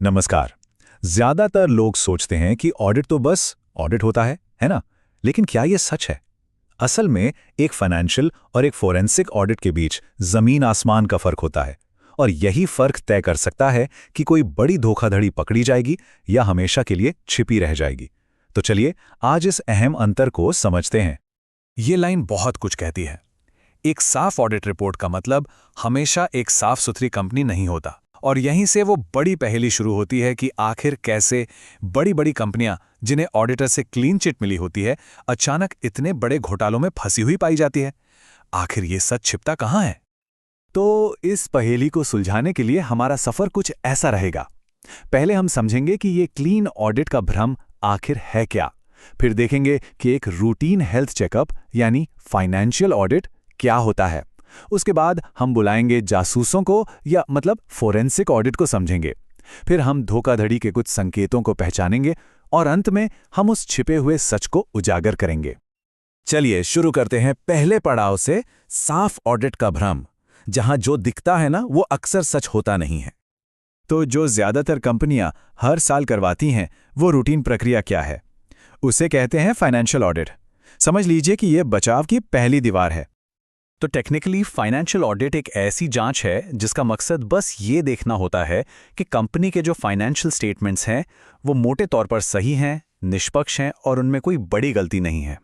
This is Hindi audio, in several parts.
नमस्कार। ज्यादातर लोग सोचते हैं कि ऑडिट तो बस ऑडिट होता है ना? लेकिन क्या ये सच है? असल में एक फाइनेंशियल और एक फोरेंसिक ऑडिट के बीच जमीन आसमान का फर्क होता है। और यही फर्क तय कर सकता है कि कोई बड़ी धोखाधड़ी पकड़ी जाएगी या हमेशा के लिए छिपी रह जाएगी। तो चलिए आज इस अहम अंतर को समझते हैं। ये लाइन बहुत कुछ कहती है। एक साफ ऑडिट रिपोर्ट का मतलब हमेशा एक साफ सुथरी कंपनी नहीं होता। और यहीं से वो बड़ी पहेली शुरू होती है कि आखिर कैसे बड़ी बड़ी कंपनियां जिन्हें ऑडिटर से क्लीन चिट मिली होती है, अचानक इतने बड़े घोटालों में फंसी हुई पाई जाती है। आखिर ये सच छिपता कहाँ है? तो इस पहेली को सुलझाने के लिए हमारा सफर कुछ ऐसा रहेगा। पहले हम समझेंगे कि ये क्लीन ऑडिट का भ्रम आखिर है क्या। फिर देखेंगे कि एक रूटीन हेल्थ चेकअप यानी फाइनेंशियल ऑडिट क्या होता है। उसके बाद हम बुलाएंगे जासूसों को या मतलब फोरेंसिक ऑडिट को समझेंगे। फिर हम धोखाधड़ी के कुछ संकेतों को पहचानेंगे और अंत में हम उस छिपे हुए सच को उजागर करेंगे। चलिए शुरू करते हैं पहले पड़ाव से, साफ ऑडिट का भ्रम, जहां जो दिखता है ना वो अक्सर सच होता नहीं है। तो जो ज्यादातर कंपनियां हर साल करवाती हैं वो रूटीन प्रक्रिया क्या है? उसे कहते हैं फाइनेंशियल ऑडिट। समझ लीजिए कि यह बचाव की पहली दीवार है। तो टेक्निकली फाइनेंशियल ऑडिट एक ऐसी जांच है जिसका मकसद बस ये देखना होता है कि कंपनी के जो फाइनेंशियल स्टेटमेंट्स हैं वो मोटे तौर पर सही हैं, निष्पक्ष हैं और उनमें कोई बड़ी गलती नहीं है।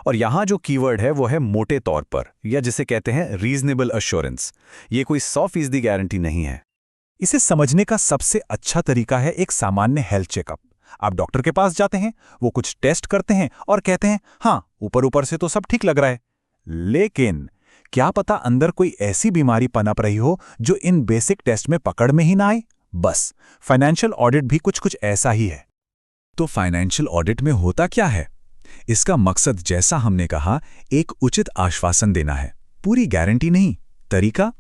और यहाँ जो कीवर्ड है वो है मोटे तौर पर, या जिसे कहते हैं रीजनेबल अश्योरेंस। ये कोई 100% गारंटी नहीं है। इसे समझने का सबसे अच्छा तरीका है एक सामान्य हेल्थ चेकअप। आप डॉक्टर के पास जाते हैं, वो कुछ टेस्ट करते हैं और कहते हैं हाँ, ऊपर ऊपर से तो सब ठीक लग रहा है। लेकिन क्या पता अंदर कोई ऐसी बीमारी पनप रही हो जो इन बेसिक टेस्ट में पकड़ में ही ना आए। बस फाइनेंशियल ऑडिट भी कुछ कुछ ऐसा ही है। तो फाइनेंशियल ऑडिट में होता क्या है? इसका मकसद जैसा हमने कहा, एक उचित आश्वासन देना है, पूरी गारंटी नहीं। तरीका,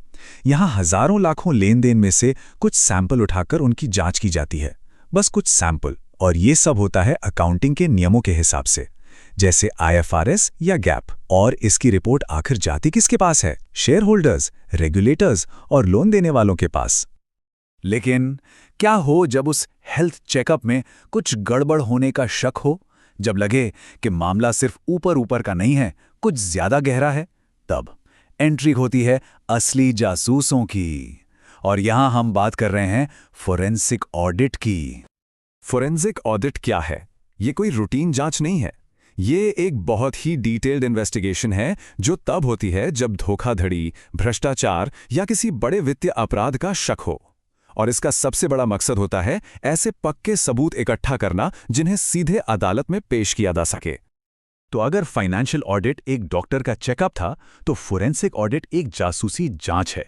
यहां हजारों लाखों लेन देन में से कुछ सैंपल उठाकर उनकी जांच की जाती है। बस कुछ सैंपल, और ये सब होता है अकाउंटिंग के नियमों के हिसाब से, जैसे IFRS या गैप। और इसकी रिपोर्ट आखिर जाती किसके पास है? शेयर होल्डर्स, रेगुलेटर्स और लोन देने वालों के पास। लेकिन क्या हो जब उस हेल्थ चेकअप में कुछ गड़बड़ होने का शक हो, जब लगे कि मामला सिर्फ ऊपर ऊपर का नहीं है, कुछ ज्यादा गहरा है? तब एंट्री होती है असली जासूसों की। और यहां हम बात कर रहे हैं फोरेंसिक ऑडिट की। फोरेंसिक ऑडिट क्या है? ये कोई रूटीन जांच नहीं है। ये एक बहुत ही डिटेल्ड इन्वेस्टिगेशन है जो तब होती है जब धोखाधड़ी, भ्रष्टाचार या किसी बड़े वित्तीय अपराध का शक हो। और इसका सबसे बड़ा मकसद होता है ऐसे पक्के सबूत इकट्ठा करना जिन्हें सीधे अदालत में पेश किया जा सके। तो अगर फाइनेंशियल ऑडिट एक डॉक्टर का चेकअप था, तो फोरेंसिक ऑडिट एक जासूसी जांच है।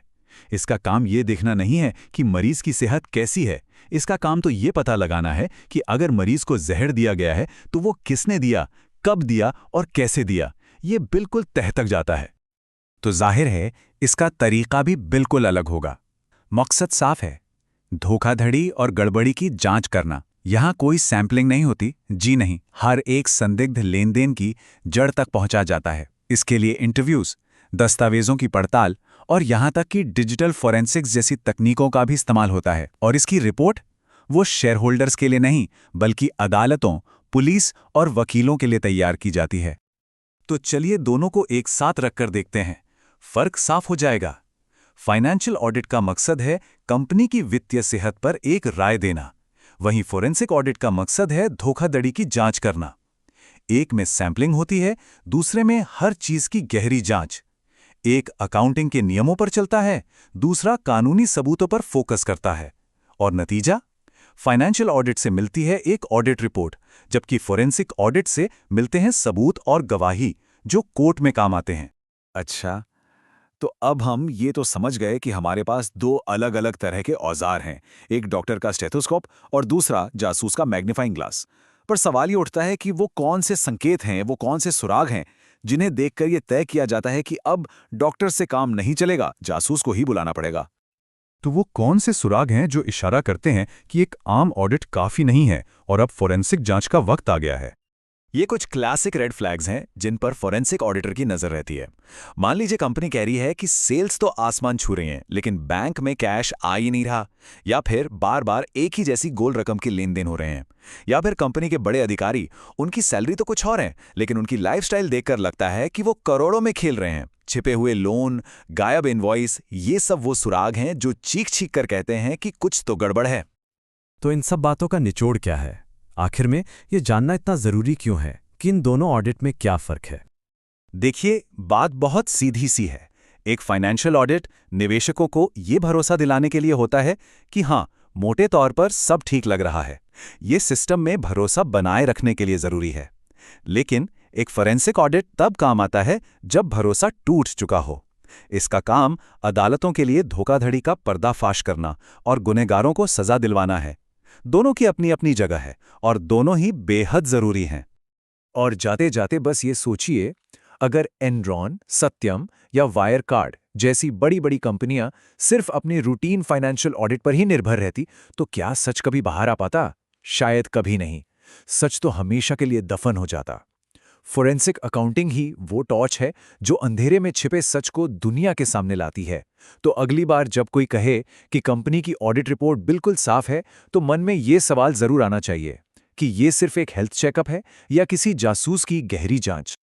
इसका काम ये देखना नहीं है कि मरीज की सेहत कैसी है। इसका काम तो ये पता लगाना है कि अगर मरीज को जहर दिया गया है तो वो किसने दिया, कब दिया और कैसे दिया। ये बिल्कुल तह तक जाता है। तो जाहिर है इसका तरीका भी बिल्कुल अलग होगा। मकसद साफ है, धोखाधड़ी और गड़बड़ी की जांच करना। यहां कोई सैंपलिंग नहीं होती, जी नहीं। हर एक संदिग्ध लेन देन की जड़ तक पहुंचा जाता है। इसके लिए इंटरव्यूज, दस्तावेजों की पड़ताल और यहां तक कि डिजिटल फोरेंसिक्स जैसी तकनीकों का भी इस्तेमाल होता है। और इसकी रिपोर्ट वो शेयर होल्डर्स के लिए नहीं, बल्कि अदालतों, पुलिस और वकीलों के लिए तैयार की जाती है। तो चलिए दोनों को एक साथ रखकर देखते हैं, फर्क साफ हो जाएगा। फाइनेंशियल ऑडिट का मकसद है कंपनी की वित्तीय सेहत पर एक राय देना, वहीं फोरेंसिक ऑडिट का मकसद है धोखाधड़ी की जांच करना। एक में सैंपलिंग होती है, दूसरे में हर चीज की गहरी जांच। एक अकाउंटिंग के नियमों पर चलता है, दूसरा कानूनी सबूतों पर फोकस करता है। और नतीजा, फाइनेंशियल ऑडिट से मिलती है एक ऑडिट रिपोर्ट, जबकि फोरेंसिक ऑडिट से मिलते हैं सबूत और गवाही जो कोर्ट में काम आते हैं। अच्छा, तो अब हम ये तो समझ गए कि हमारे पास दो अलग अलग तरह के औजार हैं, एक डॉक्टर का स्टेथोस्कोप और दूसरा जासूस का मैग्नीफाइंग ग्लास। पर सवाल ये उठता है कि वो कौन से संकेत हैं, वो कौन से सुराग हैं जिन्हें देखकर ये तय किया जाता है कि अब डॉक्टर से काम नहीं चलेगा, जासूस को ही बुलाना पड़ेगा। तो वो कौन से सुराग हैं जो इशारा करते हैं कि एक आम ऑडिट काफी नहीं है और अब फोरेंसिक जांच का वक्त आ गया है? ये कुछ क्लासिक रेड फ्लैग्स हैं जिन पर फोरेंसिक ऑडिटर की नजर रहती है। मान लीजिए कंपनी कह रही है कि सेल्स तो आसमान छू रही हैं, लेकिन बैंक में कैश आ ही नहीं रहा, या फिर बार बार एक ही जैसी गोल रकम के लेन देन हो रहे हैं, या फिर कंपनी के बड़े अधिकारी, उनकी सैलरी तो कुछ और है, लेकिन उनकी लाइफस्टाइल देखकर लगता है कि वो करोड़ों में खेल रहे हैं। छिपे हुए लोन, गायब इनवॉइस, ये सब वो सुराग हैं जो चीख चीख कर कहते हैं कि कुछ तो गड़बड़ है। तो इन सब बातों का निचोड़ क्या है? आखिर में ये जानना इतना जरूरी क्यों है कि इन दोनों ऑडिट में क्या फर्क है? देखिए, बात बहुत सीधी सी है। एक फाइनेंशियल ऑडिट निवेशकों को ये भरोसा दिलाने के लिए होता है कि हाँ, मोटे तौर पर सब ठीक लग रहा है। ये सिस्टम में भरोसा बनाए रखने के लिए जरूरी है। लेकिन एक फोरेंसिक ऑडिट तब काम आता है जब भरोसा टूट चुका हो। इसका काम अदालतों के लिए धोखाधड़ी का पर्दाफाश करना और गुनहगारों को सजा दिलवाना है। दोनों की अपनी अपनी जगह है और दोनों ही बेहद जरूरी हैं। और जाते जाते बस ये सोचिए, अगर एनरॉन, सत्यम या वायरकार्ड जैसी बड़ी बड़ी कंपनियां सिर्फ अपनी रूटीन फाइनेंशियल ऑडिट पर ही निर्भर रहती, तो क्या सच कभी बाहर आ पाता? शायद कभी नहीं। सच तो हमेशा के लिए दफन हो जाता। फोरेंसिक अकाउंटिंग ही वो टॉर्च है जो अंधेरे में छिपे सच को दुनिया के सामने लाती है। तो अगली बार जब कोई कहे कि कंपनी की ऑडिट रिपोर्ट बिल्कुल साफ है, तो मन में ये सवाल जरूर आना चाहिए कि ये सिर्फ एक हेल्थ चेकअप है या किसी जासूस की गहरी जांच।